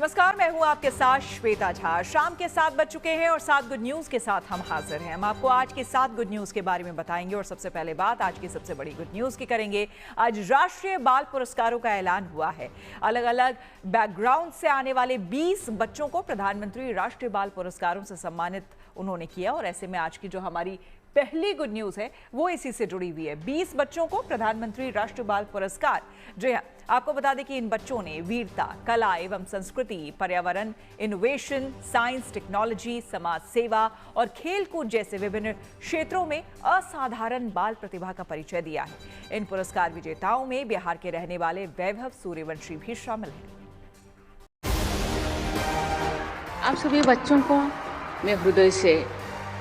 नमस्कार, मैं हूं आपके साथ श्वेता झा। शाम के 7 बज चुके हैं और 7 गुड न्यूज के साथ हम हाजिर हैं। हम आपको आज के 7 गुड न्यूज के बारे में बताएंगे और सबसे पहले बात आज की सबसे बड़ी गुड न्यूज की करेंगे। आज राष्ट्रीय बाल पुरस्कारों का ऐलान हुआ है। अलग अलग बैकग्राउंड से आने वाले 20 बच्चों को प्रधानमंत्री राष्ट्रीय बाल पुरस्कारों से सम्मानित उन्होंने किया और ऐसे में आज की जो हमारी पहली गुड न्यूज है वो इसी से जुड़ी हुई है। 20 बच्चों को प्रधानमंत्री राष्ट्रीय बाल पुरस्कार। जी हाँ, आपको बता दें कि इन बच्चों ने वीरता, कला एवं संस्कृति, पर्यावरण, इनोवेशन, साइंस, टेक्नोलॉजी, समाज सेवा और खेलकूद जैसे विभिन्न क्षेत्रों में असाधारण बाल प्रतिभा का परिचय दिया है। इन पुरस्कार विजेताओं में बिहार के रहने वाले वैभव सूर्यवंशी भी शामिल हैं। आप सभी बच्चों को मैं हृदय से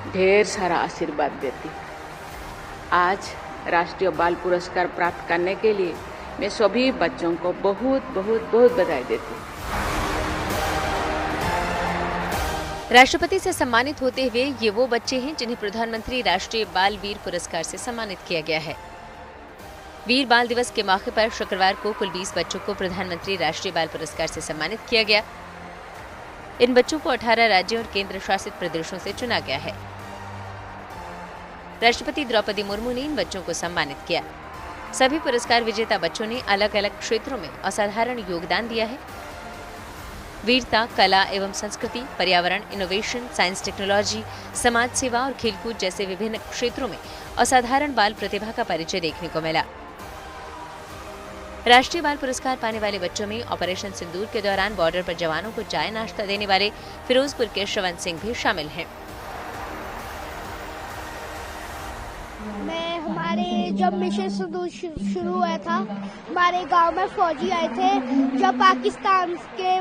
ढेर सारा आशीर्वाद देती हूँ। आज राष्ट्रीय बाल पुरस्कार प्राप्त करने के लिए मैं सभी बच्चों को बहुत बहुत बहुत बधाई देती हूँ। राष्ट्रपति से सम्मानित होते हुए ये वो बच्चे हैं जिन्हें प्रधानमंत्री राष्ट्रीय बाल वीर पुरस्कार से सम्मानित किया गया है। वीर बाल दिवस के मौके पर शुक्रवार को कुल 20 बच्चों को प्रधानमंत्री राष्ट्रीय बाल पुरस्कार से सम्मानित किया गया। इन बच्चों को 18 राज्यों और केंद्र शासित प्रदेशों से चुना गया है। राष्ट्रपति द्रौपदी मुर्मू ने इन बच्चों को सम्मानित किया। सभी पुरस्कार विजेता बच्चों ने अलग अलग क्षेत्रों में असाधारण योगदान दिया है। वीरता, कला एवं संस्कृति, पर्यावरण, इनोवेशन, साइंस, टेक्नोलॉजी, समाज सेवा और खेलकूद जैसे विभिन्न क्षेत्रों में असाधारण बाल प्रतिभा का परिचय देखने को मिला। राष्ट्रीय बाल पुरस्कार पाने वाले बच्चों में ऑपरेशन सिंदूर के दौरान बॉर्डर पर जवानों को चाय नाश्ता देने वाले फिरोजपुर के श्रवण सिंह भी शामिल हैं। हमारे जब मिशन सिंदूर शुरू हुआ था, हमारे गांव में फौजी आए थे जब पाकिस्तान के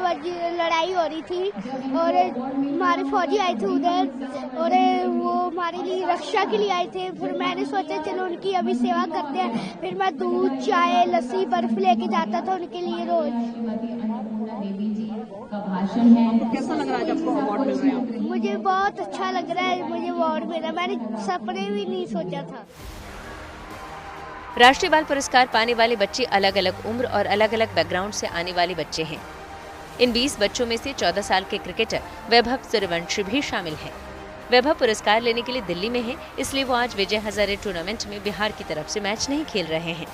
लड़ाई हो रही थी और हमारे फौजी आए थे उधर और वो हमारे लिए रक्षा के लिए आए थे। फिर मैंने सोचा चलो उनकी अभी सेवा करते हैं। फिर मैं दूध, चाय, लस्सी, बर्फ लेके जाता था उनके लिए रोज। कैसा लग रहा है जब अवार्ड मिल रहा है? मुझे बहुत अच्छा लग रहा है। मुझे अवार्ड मिला, मैंने सपने भी नहीं सोचा था। राष्ट्रीय बाल पुरस्कार पाने वाले बच्चे अलग अलग उम्र और अलग अलग बैकग्राउंड से आने वाले बच्चे हैं। इन 20 बच्चों में से 14 साल के क्रिकेटर वैभव सूर्यवंशी भी शामिल हैं। वैभव पुरस्कार लेने के लिए दिल्ली में है, इसलिए वो आज विजय हजारे टूर्नामेंट में बिहार की तरफ से मैच नहीं खेल रहे हैं।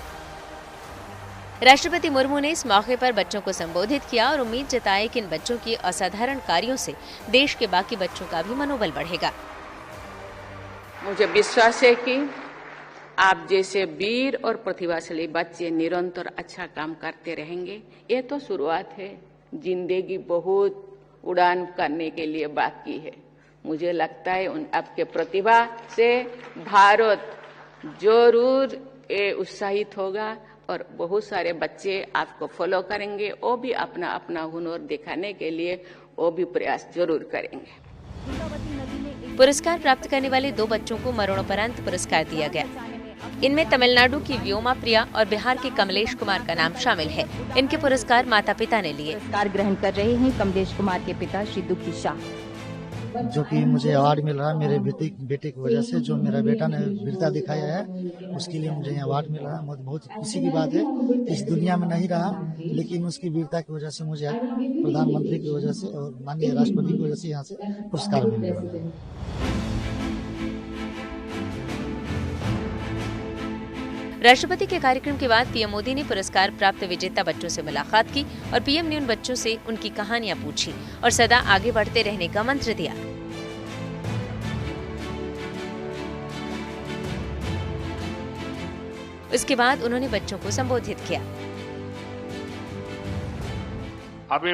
राष्ट्रपति मुर्मू ने इस मौके पर बच्चों को संबोधित किया और उम्मीद जताई कि इन बच्चों की असाधारण कार्यों से देश के बाकी बच्चों का भी मनोबल बढ़ेगा। मुझे विश्वास है कि आप जैसे वीर और प्रतिभाशाली बच्चे निरंतर अच्छा काम करते रहेंगे। ये तो शुरुआत है, जिंदगी बहुत उड़ान करने के लिए बाकी है। मुझे लगता है उन आपके प्रतिभा से भारत जरूर उत्साहित होगा और बहुत सारे बच्चे आपको फॉलो करेंगे। वो भी अपना अपना हुनर दिखाने के लिए वो भी प्रयास जरूर करेंगे। पुरस्कार प्राप्त करने वाले 2 बच्चों को मरणोपरांत पुरस्कार दिया गया। इनमें तमिलनाडु की व्योमा प्रिया और बिहार के कमलेश कुमार का नाम शामिल है। इनके पुरस्कार माता पिता ने लिए। पुरस्कार ग्रहण कर रहे हैं कमलेश कुमार के पिता श्री दुखी शाह, जो कि मुझे अवार्ड मिल रहा है मेरे बेटे की वजह से। जो मेरा बेटा ने वीरता दिखाया है उसके लिए मुझे अवार्ड मिल रहा है। बहुत खुशी की बात है। इस दुनिया में नहीं रहा, लेकिन उसकी वीरता की वजह से मुझे प्रधानमंत्री की वजह से और माननीय राष्ट्रपति की वजह से यहाँ से पुरस्कार मिल रहा है। राष्ट्रपति के कार्यक्रम के बाद पीएम मोदी ने पुरस्कार प्राप्त विजेता बच्चों से मुलाकात की और पीएम ने उन बच्चों से उनकी कहानियां पूछी और सदा आगे बढ़ते रहने का मंत्र दिया। उसके बाद उन्होंने बच्चों को संबोधित किया। अभी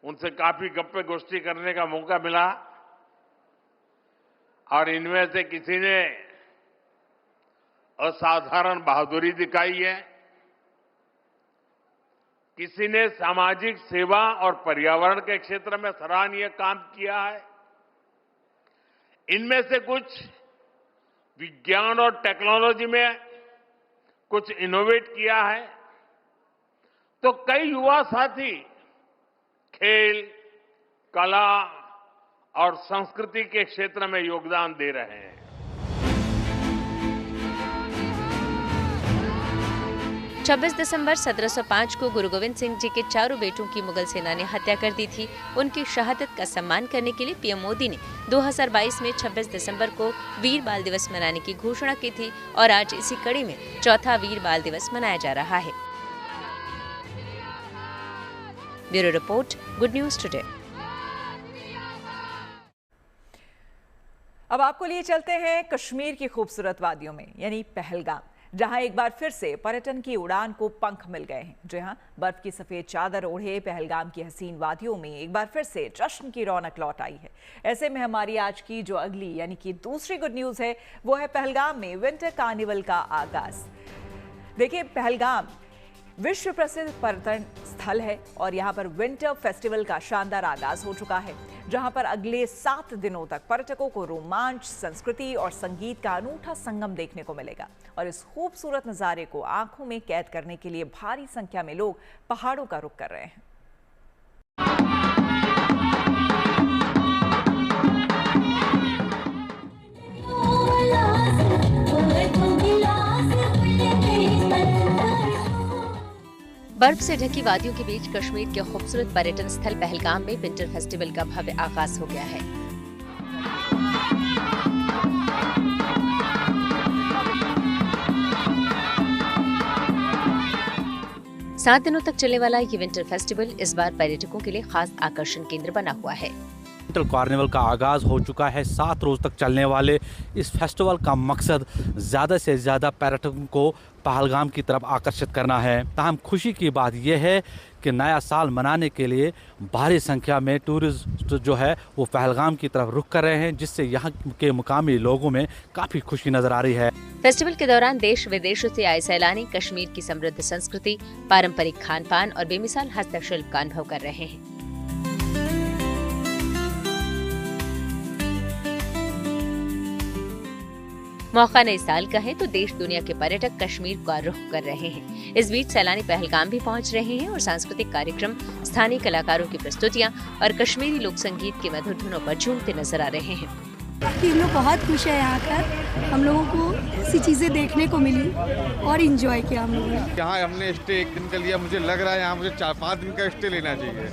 उनसे काफी गप्पे गोष्ठी करने का मौका मिला और इनमें से किसी ने असाधारण बहादुरी दिखाई है, किसी ने सामाजिक सेवा और पर्यावरण के क्षेत्र में सराहनीय काम किया है। इनमें से कुछ विज्ञान और टेक्नोलॉजी में कुछ इनोवेट किया है, तो कई युवा साथी खेल, कला और संस्कृति के क्षेत्र में योगदान दे रहे हैं। 26 दिसंबर 1705 को गुरु गोविंद सिंह जी के चारों बेटों की मुगल सेना ने हत्या कर दी थी। उनकी शहादत का सम्मान करने के लिए पीएम मोदी ने 2022 में 26 दिसंबर को वीर बाल दिवस मनाने की घोषणा की थी और आज इसी कड़ी में चौथा वीर बाल दिवस मनाया जा रहा है। Bureau report, good news today. अब आपको लिए चलते हैं कश्मीर की खूबसूरत वादियों में, यानी पहलगाम, जहां एक बार फिर से पर्यटन की उड़ान को पंख मिल गए हैं। जी हां, बर्फ की सफेद चादर ओढ़े पहलगाम की हसीन वादियों में एक बार फिर से जश्न की रौनक लौट आई है। ऐसे में हमारी आज की जो अगली यानी कि दूसरी गुड न्यूज है वो है पहलगाम में विंटर कार्निवल का आगाज। देखिए, पहलगाम विश्व प्रसिद्ध पर्यटन स्थल है और यहाँ पर विंटर फेस्टिवल का शानदार आगाज हो चुका है, जहां पर अगले 7 दिनों तक पर्यटकों को रोमांच, संस्कृति और संगीत का अनूठा संगम देखने को मिलेगा। और इस खूबसूरत नजारे को आंखों में कैद करने के लिए भारी संख्या में लोग पहाड़ों का रुख कर रहे हैं। बर्फ से ढकी वादियों के बीच कश्मीर के खूबसूरत पर्यटन स्थल पहलगाम में विंटर फेस्टिवल का भव्य आगाज हो गया है। सात दिनों तक चलने वाला ये विंटर फेस्टिवल इस बार पर्यटकों के लिए खास आकर्षण केंद्र बना हुआ है। विंटर कार्निवल का आगाज हो चुका है। 7 रोज तक चलने वाले इस फेस्टिवल का मकसद ज़्यादा से ज़्यादा पर्यटकों को पहलगाम की तरफ आकर्षित करना है। ताहम खुशी की बात यह है कि नया साल मनाने के लिए भारी संख्या में टूरिस्ट जो है वो पहलगाम की तरफ रुख कर रहे हैं, जिससे यहाँ के मुकामी लोगों में काफ़ी खुशी नजर आ रही है। फेस्टिवल के दौरान देश विदेशों से आए सैलानी कश्मीर की समृद्ध संस्कृति, पारंपरिक खान पान और बेमिसाल हस्तशिल्प का अनुभव कर रहे हैं। मौका नए साल का है तो देश दुनिया के पर्यटक कश्मीर का रुख कर रहे हैं। इस बीच सैलानी पहलगाम भी पहुंच रहे हैं और सांस्कृतिक कार्यक्रम, स्थानीय कलाकारों की प्रस्तुतियां और कश्मीरी लोक संगीत की मधुर धुनों पर झूमते नजर आ रहे हैं। हम लोग बहुत खुश है यहाँ पर, हम लोगों को ऐसी चीजें देखने को मिली और एंजॉय किया हम लोगों ने। यहाँ हमने स्टे 1 दिन का लिया, मुझे लग रहा है यहाँ मुझे 4-5 दिन का स्टे लेना चाहिए।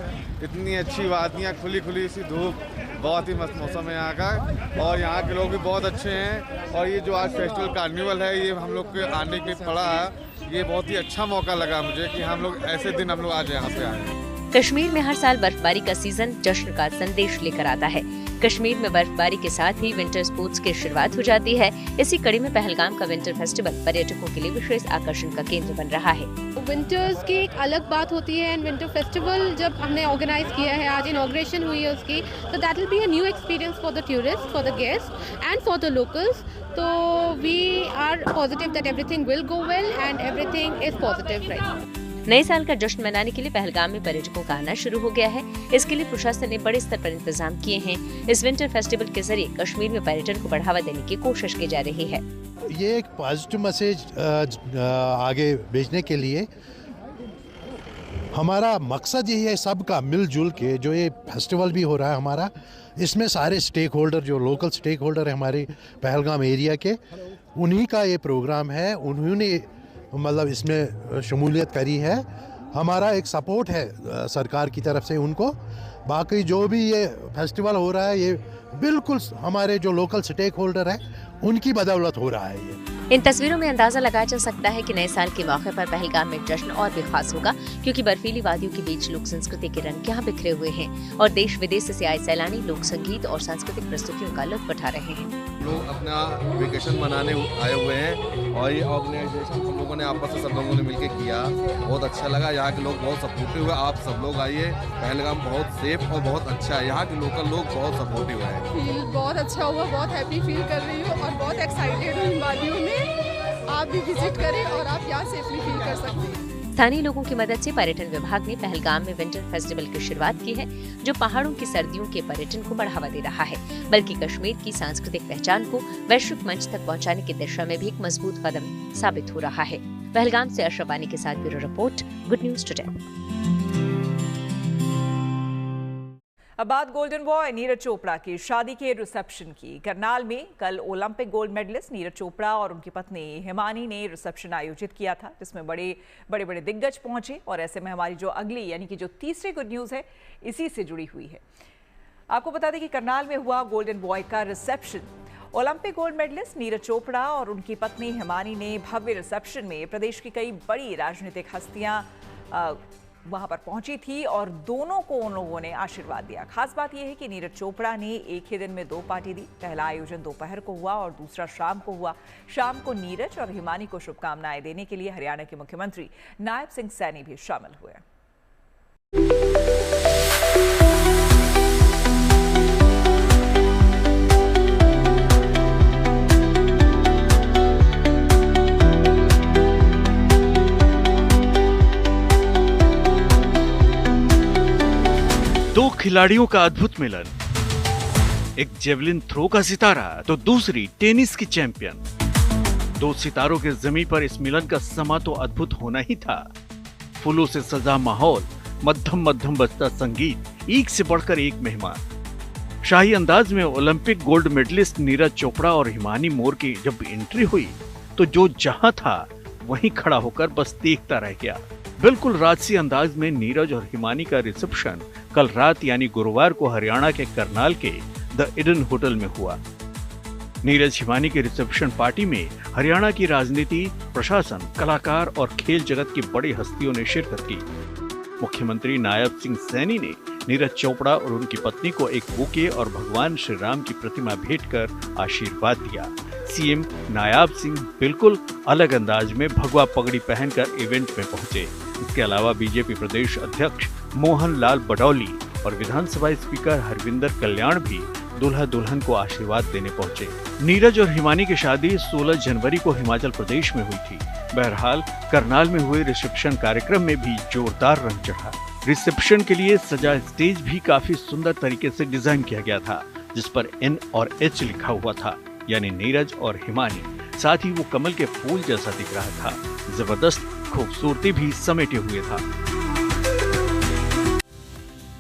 इतनी अच्छी वादियाँ, खुली खुली सी धूप, बहुत ही मस्त मौसम है यहाँ का और यहाँ के लोग भी बहुत अच्छे हैं। और ये जो आज फेस्टिवल कार्निवल है, ये हम लोग के आने के पड़ा है, ये बहुत ही अच्छा मौका लगा मुझे कि हम लोग ऐसे दिन हम लोग आज यहाँ पे आए। कश्मीर में हर साल बर्फबारी का सीजन जश्न का संदेश लेकर आता है। कश्मीर में बर्फबारी के साथ ही विंटर स्पोर्ट्स की शुरुआत हो जाती है। इसी कड़ी में पहलगाम का विंटर फेस्टिवल पर्यटकों के लिए विशेष आकर्षण का केंद्र बन रहा है। विंटर्स की एक अलग बात होती है एंड विंटर फेस्टिवल जब हमने ऑर्गेनाइज किया है, आज इनॉग्रेशन हुई है उसकी, तो that will be a new experience for the tourist, for the guest and for the locals. तो we are positive that everything will go well and everything is positive right now. नए साल का जश्न मनाने के लिए पहलगाम में पर्यटकों का आना शुरू हो गया है। इसके लिए प्रशासन ने बड़े स्तर पर इंतजाम किए हैं। इस विंटर फेस्टिवल के जरिए कश्मीर में पर्यटन को बढ़ावा देने की कोशिश की जा रही है। ये एक पॉजिटिव मैसेज आगे भेजने के लिए हमारा मकसद यही है, सबका मिलजुल के जो ये फेस्टिवल भी हो रहा है हमारा, इसमें सारे स्टेक होल्डर, जो लोकल स्टेक होल्डर है हमारे पहलगाम एरिया के, उन्हीं का ये प्रोग्राम है, उन्होंने मतलब इसमें शमूलियत करी है। हमारा एक सपोर्ट है सरकार की तरफ से उनको। बाकी जो भी ये फेस्टिवल हो रहा है, ये बिल्कुल हमारे जो लोकल स्टेक होल्डर है उनकी बदौलत हो रहा है। ये इन तस्वीरों में अंदाजा लगाया जा सकता है कि नए साल के मौके पर पहलगाम में जश्न और भी खास होगा, क्योंकि बर्फीली वादियों के बीच लोक संस्कृति के रंग यहाँ बिखरे हुए हैं और देश विदेश से आए सैलानी लोक संगीत और सांस्कृतिक प्रस्तुतियों का लुत्फ उठा रहे हैं। लोग अपना वेकेशन मनाने आए हुए हैं और ये ऑर्गेनाइजेशन हम लोगों ने आपस में सब लोगों ने मिलकर किया, बहुत अच्छा लगा। यहाँ के लोग बहुत सपोर्टिव हुए, आप सब लोग आइए, पहलगाम बहुत सेफ और बहुत अच्छा है। यहाँ के लोकल लोग बहुत सपोर्टिव है। फील बहुत अच्छा हुआ, बहुत हैप्पी फील कर रही हूँ और बहुत एक्साइटेड हूँ इन वादियों में। आप भी विजिट करें और आप यहाँ सेफली फील कर सकते हैं। स्थानीय लोगों की मदद से पर्यटन विभाग ने पहलगाम में विंटर फेस्टिवल की शुरुआत की है, जो पहाड़ों की सर्दियों के पर्यटन को बढ़ावा दे रहा है, बल्कि कश्मीर की सांस्कृतिक पहचान को वैश्विक मंच तक पहुंचाने की दिशा में भी एक मजबूत कदम साबित हो रहा है। पहलगाम से अशरफ वानी के साथ bureau report, good news today. अब बात गोल्डन बॉय नीरज चोपड़ा की शादी के रिसेप्शन की। करनाल में कल Olympic gold medallist Neeraj Chopra और उनकी पत्नी हिमानी ने रिसेप्शन आयोजित किया था, जिसमें बड़े बड़े दिग्गज पहुंचे। और ऐसे में हमारी जो अगली यानी कि जो तीसरी गुड न्यूज़ है इसी से जुड़ी हुई है। आपको बता दें कि करनाल में हुआ गोल्डन बॉय का reception. Olympic gold medallist Neeraj Chopra और उनकी पत्नी हिमानी ने भव्य रिसेप्शन में प्रदेश की कई बड़ी राजनीतिक हस्तियां वहां पर पहुंची थी और दोनों को उन लोगों ने आशीर्वाद दिया। खास बात यह है कि नीरज चोपड़ा ने एक ही दिन में 2 पार्टी दी। पहला आयोजन दोपहर को हुआ और दूसरा शाम को हुआ। शाम को नीरज और हिमानी को शुभकामनाएं देने के लिए हरियाणा के मुख्यमंत्री नायब सिंह सैनी भी शामिल हुए। दो खिलाड़ियों का अद्भुत मिलन, एक जेवलिन थ्रो का सितारा तो दूसरी टेनिस की चैंपियन। 2 सितारों के जमीन पर इस मिलन का समा तो अद्भुत होना ही था। फूलों से सजा माहौल, मध्यम बजता संगीत, एक से बढ़कर एक मेहमान। शाही अंदाज में Olympic gold medallist Neeraj Chopra और हिमानी मोर की जब एंट्री हुई तो जो जहां था वहीं खड़ा होकर बस देखता रह गया। बिल्कुल राजसी अंदाज में नीरज और हिमानी का रिसेप्शन कल रात यानी गुरुवार को हरियाणा के करनाल के द ईडन होटल में हुआ। नीरज हिमानी के रिसेप्शन पार्टी में हरियाणा की राजनीति, प्रशासन, कलाकार और खेल जगत की बड़ी हस्तियों ने शिरकत की। मुख्यमंत्री नायब सिंह सैनी ने नीरज चोपड़ा और उनकी पत्नी को एक बुके और भगवान श्री राम की प्रतिमा भेंट कर आशीर्वाद दिया। सीएम नायब सिंह बिल्कुल अलग अंदाज में भगवा पगड़ी पहनकर इवेंट में पहुंचे। इसके अलावा बीजेपी प्रदेश अध्यक्ष मोहन लाल बडौली और विधानसभा स्पीकर हरविंदर कल्याण भी दूल्हा दुल्हन को आशीर्वाद देने पहुंचे। नीरज और हिमानी की शादी 16 जनवरी को हिमाचल प्रदेश में हुई थी। बहरहाल करनाल में हुए रिसेप्शन कार्यक्रम में भी जोरदार रंग चढ़ा। रिसेप्शन के लिए सजा स्टेज भी काफी सुंदर तरीके से डिजाइन किया गया था, जिस पर N और H लिखा हुआ था, यानी नीरज और हिमानी। साथ ही वो कमल के फूल जैसा दिख रहा था। जबरदस्त खूबसूरती भी समेटे हुए था।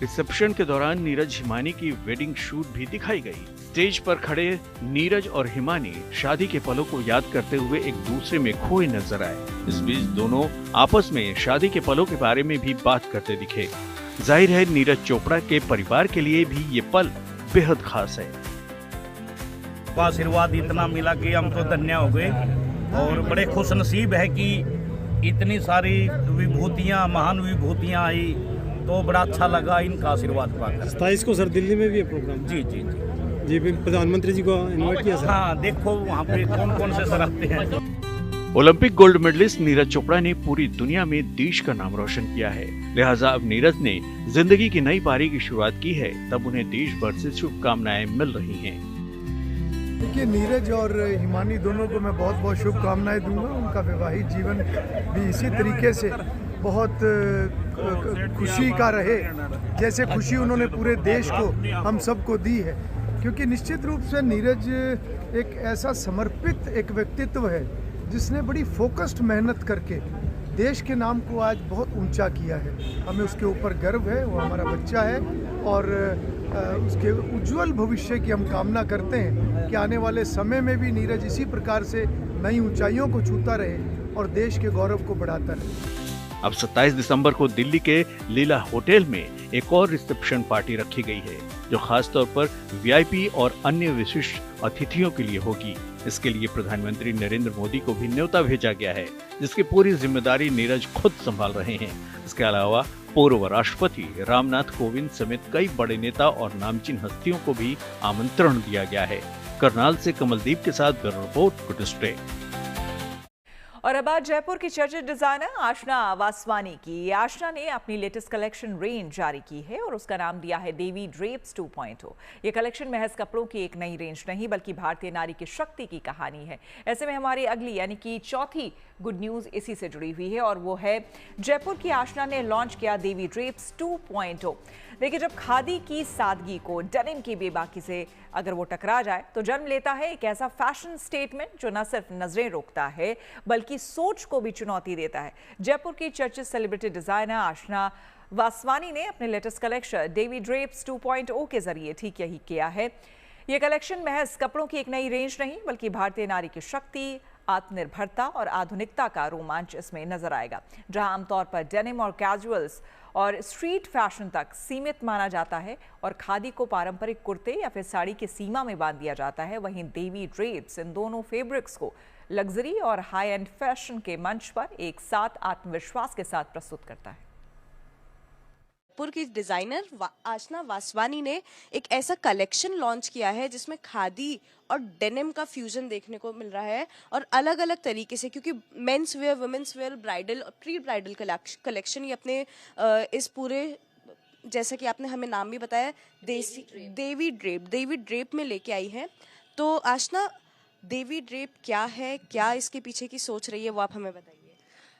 रिसेप्शन के दौरान नीरज हिमानी की वेडिंग शूट भी दिखाई गई। स्टेज पर खड़े नीरज और हिमानी शादी के पलों को याद करते हुए एक दूसरे में खोए नजर आए। इस बीच दोनों आपस में शादी के पलों के बारे में भी बात करते दिखे। जाहिर है नीरज चोपड़ा के परिवार के लिए भी ये पल बेहद खास है। आशीर्वाद इतना मिला कि हम तो धन्य हो गए और बड़े खुश नसीब है कि इतनी सारी विभूतियाँ, महान विभूतियाँ आई तो बड़ा अच्छा लगा इनका आशीर्वाद पाकर। 27 को सर दिल्ली में भी है प्रोग्राम। जी जी जी जी प्रधानमंत्री जी को इनवाइट किया सर। हाँ, देखो वहाँ पे कौन कौन से सर आते हैं। Olympic gold medallist Neeraj Chopra ने पूरी दुनिया में देश का नाम रोशन किया है। लिहाजा अब नीरज ने जिंदगी की नई पारी की शुरुआत की है, तब उन्हें देश भर से शुभकामनाएं मिल रही हैं। देखिए, नीरज और हिमानी दोनों को मैं बहुत बहुत शुभकामनाएं दूंगा। उनका वैवाहिक जीवन भी इसी तरीके से बहुत खुशी का रहे, जैसे खुशी उन्होंने पूरे देश को, हम सबको दी है। क्योंकि निश्चित रूप से नीरज एक ऐसा समर्पित एक व्यक्तित्व है जिसने बड़ी फोकस्ड मेहनत करके देश के नाम को आज बहुत ऊंचा किया है। हमें उसके ऊपर गर्व है, वो हमारा बच्चा है और उसके उज्जवल भविष्य की हम कामना करते हैं कि आने वाले समय में भी नीरज इसी प्रकार से नई ऊंचाइयों को छूता रहे और देश के गौरव को बढ़ाता रहे। अब 27 दिसंबर को दिल्ली के लीला होटल में एक और रिसेप्शन पार्टी रखी गई है, जो खास तौर पर वीआईपी और अन्य विशिष्ट अतिथियों के लिए होगी। इसके लिए प्रधानमंत्री नरेंद्र मोदी को भी न्योता भेजा गया है, जिसकी पूरी जिम्मेदारी नीरज खुद संभाल रहे हैं। इसके अलावा पूर्व राष्ट्रपति रामनाथ कोविंद समेत कई बड़े नेता और नामचीन हस्तियों को भी आमंत्रण दिया गया है। करनाल से कमलदीप के साथ ब्यूरो रिपोर्ट, गुड स्टे। और अब आज जयपुर की चर्चित डिजाइनर आशना वासवानी की। आशना ने अपनी लेटेस्ट कलेक्शन रेंज जारी की है और उसका नाम दिया है देवी ड्रेप्स 2.0। ये कलेक्शन महज कपड़ों की एक नई रेंज नहीं बल्कि भारतीय नारी की शक्ति की कहानी है। ऐसे में हमारी अगली यानी कि चौथी गुड न्यूज इसी से जुड़ी हुई है और वो है जयपुर की आशना ने लॉन्च किया देवी ड्रेप्स 2.0। देखिए, जब खादी की सादगी को डेनिम की बेबाकी से अगर वो टकरा जाए तो जन्म लेता है एक ऐसा फैशन स्टेटमेंट जो न सिर्फ नजरें रोकता है बल्कि सोच को भी चुनौती देता है। जयपुर की चर्चित सेलिब्रिटी डिजाइनर आशना वासवानी ने अपने लेटेस्ट कलेक्शन डेवी ड्रेप्स 2.0 के जरिए ठीक यही किया है। ये कलेक्शन महज कपड़ों की एक नई रेंज नहीं बल्कि भारतीय नारी की शक्ति, आत्मनिर्भरता और आधुनिकता का रोमांच इसमें नजर आएगा। जहां आमतौर पर डेनिम और कैजुअल्स और स्ट्रीट फैशन तक सीमित माना जाता है और खादी को पारंपरिक कुर्ते या फिर साड़ी की सीमा में बांध दिया जाता है, वहीं डेवी ड्रेप्स इन दोनों फैब्रिक्स को लग्जरी और हाई एंड फैशन के मंच पर एक साथ आत्मविश्वास के साथ प्रस्तुत करता है। जयपुर की डिजाइनर आशना वासवानी ने एक ऐसा कलेक्शन लॉन्च किया है जिसमें खादी और डेनिम का फ्यूजन देखने को मिल रहा है और अलग अलग तरीके से, क्योंकि men's wear, women's wear, bridal और प्री ब्राइडल कलेक्शन ये अपने इस पूरे, जैसा कि आपने हमें नाम भी बताया, देवी ड्रेप में लेके आई है। तो आशना, देवी ड्रेप क्या है, क्या इसके पीछे की सोच रही है, वो आप हमें बताइए।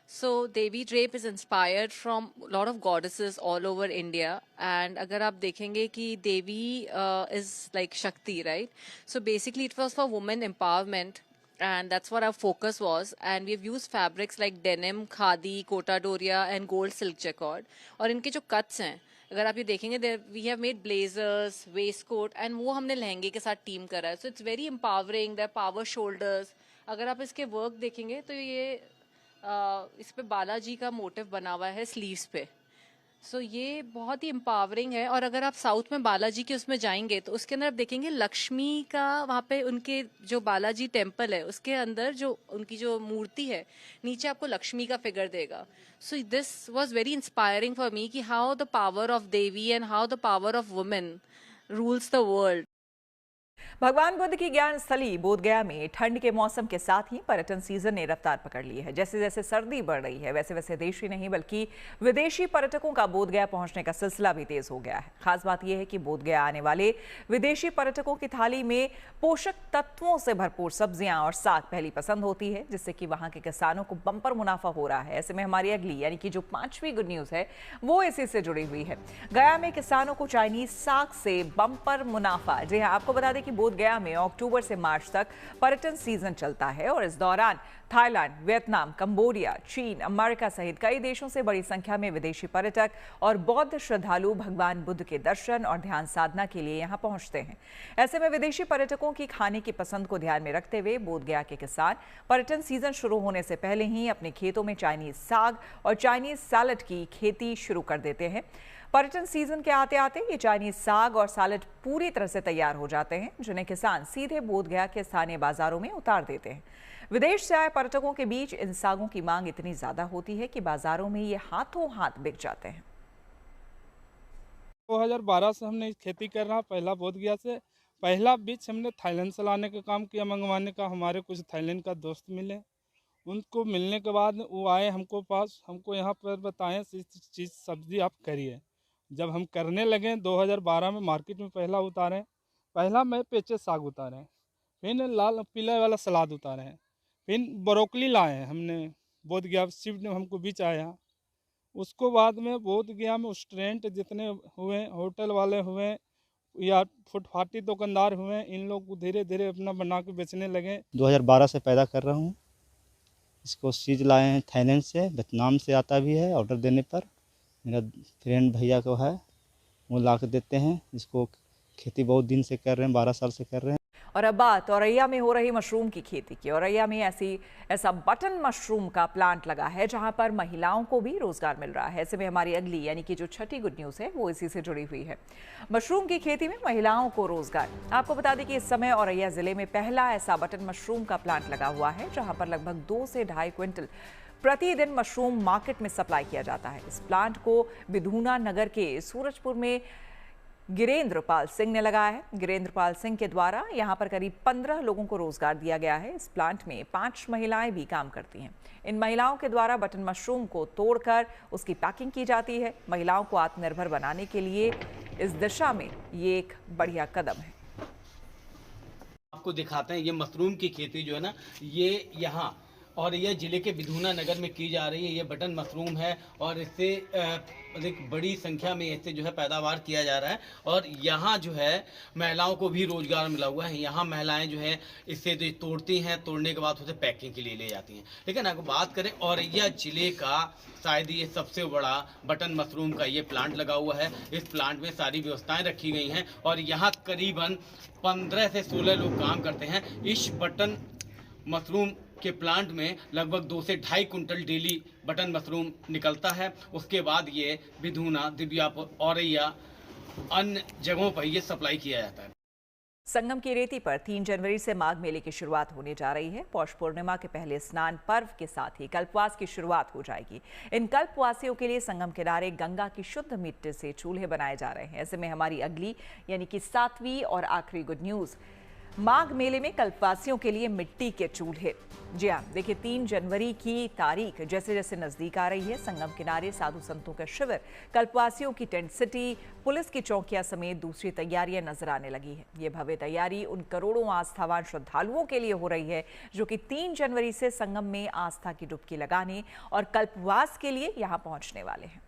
So Devi drape is inspired from a lot of goddesses all over India, and अगर आप देखेंगे कि Devi is like Shakti, right? So basically it was for women empowerment, and that's what our focus was. And we've used fabrics like denim, khadi, kota doria, and gold silk jacquard. और इनके जो cuts हैं, अगर आप ये देखेंगे, we have made blazers, waistcoat, and वो हमने लहंगे के साथ टीम करा है. So it's very empowering. There are power shoulders. अगर आप इसके वर्क देखेंगे तो ये इस पे बालाजी का मोटिव बना हुआ है स्लीव्स पे। सो ये बहुत ही एम्पावरिंग है। और अगर आप साउथ में बालाजी के उसमें जाएंगे तो उसके अंदर आप देखेंगे लक्ष्मी का, वहाँ पे उनके जो बालाजी टेम्पल है उसके अंदर जो उनकी जो मूर्ति है नीचे आपको लक्ष्मी का फिगर देगा। So this was very inspiring for me कि how the power of devi and how the power of women rules the world. भगवान बुद्ध की ज्ञान स्थली बोधगया में ठंड के मौसम के साथ ही पर्यटन सीजन ने रफ्तार पकड़ ली है। जैसे जैसे सर्दी बढ़ रही है वैसे वैसे देशी नहीं बल्कि विदेशी पर्यटकों का बोधगया पहुंचने का सिलसिला भी तेज हो गया है। खास बात यह है कि बोधगया आने वाले विदेशी पर्यटकों की थाली में पोषक तत्वों से भरपूर सब्जियां और साग पहली पसंद होती है, जिससे कि वहां के किसानों को बम्पर मुनाफा हो रहा है। ऐसे में हमारी अगली यानी कि जो 5वीं गुड न्यूज है वो इसी से जुड़ी हुई है। गया में किसानों को चाइनीज साग से बम्पर मुनाफा। जी हाँ, आपको बता दें कि बोधगया में अक्टूबर से मार्च तक पर्यटन सीजन चलता है और इस दौरान थाईलैंड, वियतनाम, कंबोडिया, चीन, अमेरिका सहित कई देशों से बड़ी संख्या में विदेशी पर्यटक और बौद्ध श्रद्धालु भगवान बुद्ध के दर्शन और ध्यान साधना के लिए यहां पहुंचते हैं। ऐसे में विदेशी पर्यटकों की खाने की पसंद को ध्यान में रखते हुए बोधगया के किसान पर्यटन सीजन शुरू होने से पहले ही अपने खेतों में चाइनीज साग और चाइनीज सैलड की खेती शुरू कर देते हैं। पर्यटन सीजन के आते आते ये चाइनीज साग और सैलड पूरी तरह से तैयार हो जाते हैं, जिन्हें किसान सीधे बोधगया के स्थानीय बाजारों में उतार देते हैं। विदेश से आए पर्यटकों के बीच इन सागों की मांग इतनी ज्यादा होती है कि बाजारों में ये हाथों हाथ बिक जाते हैं। 2012 से हमने खेती कर रहा, पहला बोधगया से। पहला बीज हमने थाईलैंड से लाने का काम किया, मंगवाने का। हमारे कुछ थाईलैंड का दोस्त मिले, उनको मिलने के बाद वो आए हमको पास, हमको यहाँ पर बताएं चीज़ सब्जी आप करिए। जब हम करने लगे 2012 में मार्केट में पहला उतारे, पहला मैं पेचे साग उतारे, फिर लाल पीला वाला सलाद उतारे हैं, फिर ब्रोकली लाए हैं हमने बोधगया शिफ्ट में हमको बीच आया। उसको बाद में बोधगया में रेस्टोरेंट जितने हुए, होटल वाले हुए या फुटपाटी दुकानदार हुए, इन लोग धीरे धीरे अपना बना के बेचने लगे। 2012 से पैदा कर रहा हूँ। इसको सीज लाए हैं थाईलैंड से, वियतनाम से आता भी है। ऑर्डर देने पर मेरा फ्रेंड भैया को है, वो ला के देते हैं। इसको खेती बहुत दिन से कर रहे हैं, 12 साल से कर रहे हैं। और अब बात औरैया में हो रही मशरूम की खेती की। औरैया में ऐसा बटन मशरूम का प्लांट लगा है जहां पर महिलाओं को भी रोजगार मिल रहा है। ऐसे में हमारी अगली यानी कि जो 6ठी गुड न्यूज है वो इसी से जुड़ी हुई है। मशरूम की खेती में महिलाओं को रोजगार। आपको बता दें कि इस समय औरैया जिले में पहला ऐसा बटन मशरूम का प्लांट लगा हुआ है जहां पर लगभग 2 से 2.5 क्विंटल प्रतिदिन मशरूम मार्केट में सप्लाई किया जाता है। इस प्लांट को बिधूना नगर के सूरजपुर में गिरेंद्र पाल सिंह ने लगाया है। गिरेंद्र पाल सिंह के द्वारा यहां पर करीब 15 लोगों को रोजगार दिया गया है। इस प्लांट में 5 महिलाएं भी काम करती हैं। इन महिलाओं के द्वारा बटन मशरूम को तोड़कर उसकी पैकिंग की जाती है। महिलाओं को आत्मनिर्भर बनाने के लिए इस दिशा में ये एक बढ़िया कदम है। आपको दिखाते हैं ये मशरूम की खेती जो है ना, ये यहाँ और यह जिले के बिधूना नगर में की जा रही है। ये बटन मशरूम है और इससे अधिक बड़ी संख्या में ऐसे जो है पैदावार किया जा रहा है और यहाँ जो है महिलाओं को भी रोजगार मिला हुआ है। यहाँ महिलाएं जो है इससे जो तोड़ती हैं, तोड़ने के बाद उसे पैकिंग के लिए ले जाती हैं। लेकिन अगर बात करें औरैया जिले का शायद ये सबसे बड़ा बटन मशरूम का ये प्लांट लगा हुआ है। इस प्लांट में सारी व्यवस्थाएं रखी गई हैं और यहाँ करीबन 15 से 16 लोग काम करते हैं। इस बटन मशरूम के प्लांट में लगभग 2 से 2.5 कुंटल डेली बटन मशरूम निकलता है। उसके बाद ये बिधूना, दिव्यापुर, औरैया, अन्य जगहों पर ये सप्लाई किया जाता है। संगम की रेती पर 3 जनवरी से माघ मेले की शुरुआत होने जा रही है। पौष पूर्णिमा के पहले स्नान पर्व के साथ ही कल्पवास की शुरुआत हो जाएगी। इन कल्पवासियों के लिए संगम किनारे गंगा की शुद्ध मिट्टी से चूल्हे बनाए जा रहे हैं। ऐसे में हमारी अगली यानी कि 7वीं और आखिरी गुड न्यूज, माघ मेले में कल्पवासियों के लिए मिट्टी के चूल्हे। जी हाँ, देखिए 3 जनवरी की तारीख जैसे जैसे नजदीक आ रही है, संगम किनारे साधु संतों का शिविर, कल्पवासियों की टेंट सिटी, पुलिस की चौकियां समेत दूसरी तैयारियां नजर आने लगी है। ये भव्य तैयारी उन करोड़ों आस्थावान श्रद्धालुओं के लिए हो रही है जो कि 3 जनवरी से संगम में आस्था की डुबकी लगाने और कल्पवास के लिए यहाँ पहुंचने वाले हैं।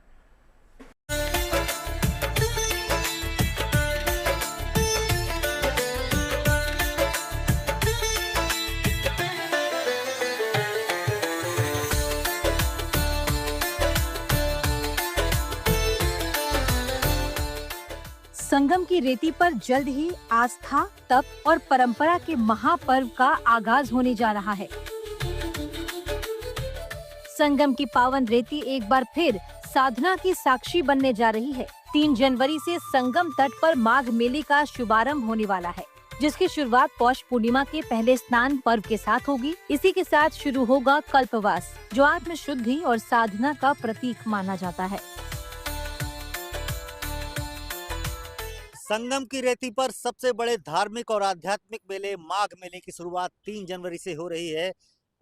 संगम की रेती पर जल्द ही आस्था, तप और परंपरा के महापर्व का आगाज होने जा रहा है। संगम की पावन रेती एक बार फिर साधना की साक्षी बनने जा रही है। 3 जनवरी से संगम तट पर माघ मेले का शुभारंभ होने वाला है, जिसकी शुरुआत पौष पूर्णिमा के पहले स्नान पर्व के साथ होगी। इसी के साथ शुरू होगा कल्पवास, जो आत्म शुद्धि और साधना का प्रतीक माना जाता है। संगम की रेती पर सबसे बड़े धार्मिक और आध्यात्मिक मेले माघ मेले की शुरुआत 3 जनवरी से हो रही है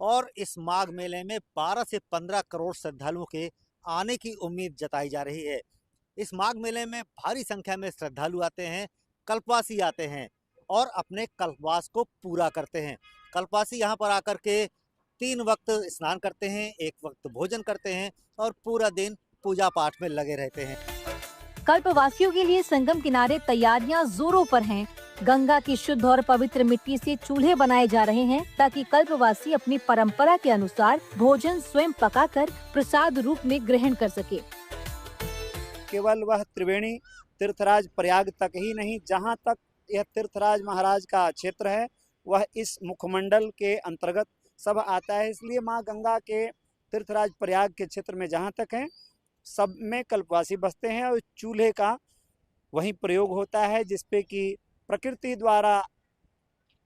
और इस माघ मेले में 12 से 15 करोड़ श्रद्धालुओं के आने की उम्मीद जताई जा रही है। इस माघ मेले में भारी संख्या में श्रद्धालु आते हैं, कल्पवासी आते हैं और अपने कल्पवास को पूरा करते हैं। कल्पवासी यहाँ पर आकर के 3 वक्त स्नान करते हैं, 1 वक्त भोजन करते हैं और पूरा दिन पूजा पाठ में लगे रहते हैं। कल्पवासियों के लिए संगम किनारे तैयारियां जोरों पर हैं। गंगा की शुद्ध और पवित्र मिट्टी से चूल्हे बनाए जा रहे हैं ताकि कल्पवासी अपनी परंपरा के अनुसार भोजन स्वयं पकाकर प्रसाद रूप में ग्रहण कर सके। केवल वह त्रिवेणी तीर्थराज प्रयाग तक ही नहीं, जहां तक यह तीर्थराज महाराज का क्षेत्र है वह इस मुखमंडल के अंतर्गत सब आता है। इसलिए माँ गंगा के तीर्थराज प्रयाग के क्षेत्र में जहां तक है सब में कल्पवासी बसते हैं और चूल्हे का वहीं प्रयोग होता है, जिसपे कि प्रकृति द्वारा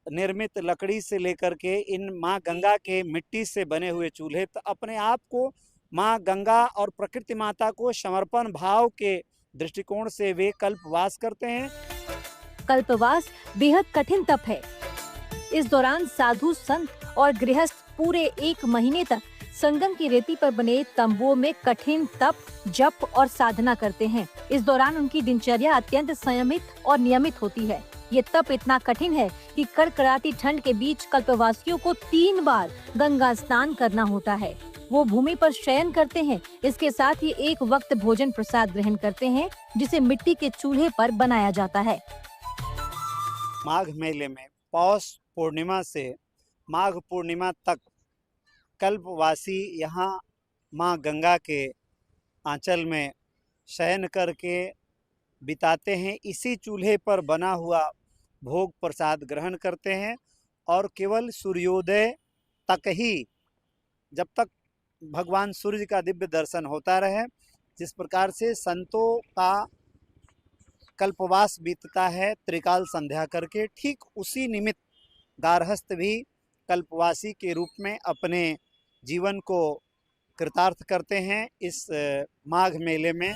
निर्मित लकड़ी से लेकर के इन माँ गंगा के मिट्टी से बने हुए चूल्हे अपने आप को माँ गंगा और प्रकृति माता को समर्पण भाव के दृष्टिकोण से वे कल्पवास करते हैं। कल्पवास बेहद कठिन तप है। इस दौरान साधु संत और गृहस्थ पूरे 1 महीने तक संगम की रेती पर बने तंबुओं में कठिन तप, जप और साधना करते हैं। इस दौरान उनकी दिनचर्या अत्यंत संयमित और नियमित होती है। ये तप इतना कठिन है कि कड़कड़ाती ठंड के बीच कल्पवासियों को 3 बार गंगा स्नान करना होता है। वो भूमि पर शयन करते हैं। इसके साथ ही 1 वक्त भोजन प्रसाद ग्रहण करते हैं, जिसे मिट्टी के चूल्हे पर बनाया जाता है। माघ मेले में पौष पूर्णिमा से माघ पूर्णिमा तक कल्पवासी यहाँ माँ गंगा के आंचल में शयन करके बिताते हैं। इसी चूल्हे पर बना हुआ भोग प्रसाद ग्रहण करते हैं और केवल सूर्योदय तक ही, जब तक भगवान सूर्य का दिव्य दर्शन होता रहे, जिस प्रकार से संतों का कल्पवास बीतता है त्रिकाल संध्या करके, ठीक उसी निमित्त गारहस्थ भी कल्पवासी के रूप में अपने जीवन को कृतार्थ करते हैं इस माघ मेले में।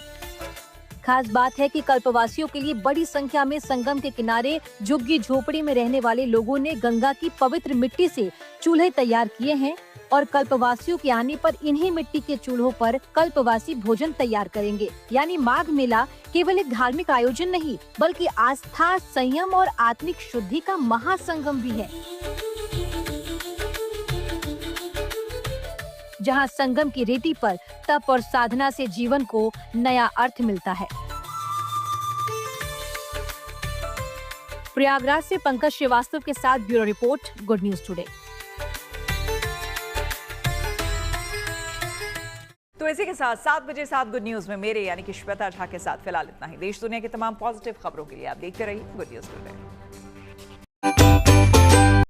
खास बात है कि कल्पवासियों के लिए बड़ी संख्या में संगम के किनारे झुग्गी झोपड़ी में रहने वाले लोगों ने गंगा की पवित्र मिट्टी से चूल्हे तैयार किए हैं और कल्पवासियों के आने पर इन्हीं मिट्टी के चूल्हों पर कल्पवासी भोजन तैयार करेंगे। यानी माघ मेला केवल एक धार्मिक आयोजन नहीं, बल्कि आस्था, संयम और आत्मिक शुद्धि का महासंगम भी है। जहां संगम की रेती पर तप और साधना से जीवन को नया अर्थ मिलता है। प्रयागराज से पंकज श्रीवास्तव के साथ bureau report, good news today. तो इसी के साथ 7 बजे 7 गुड न्यूज में मेरे यानी कि श्वेता झा के साथ फिलहाल इतना ही। देश दुनिया की तमाम पॉजिटिव खबरों के लिए आप देखते रहिए गुड न्यूज टुडे।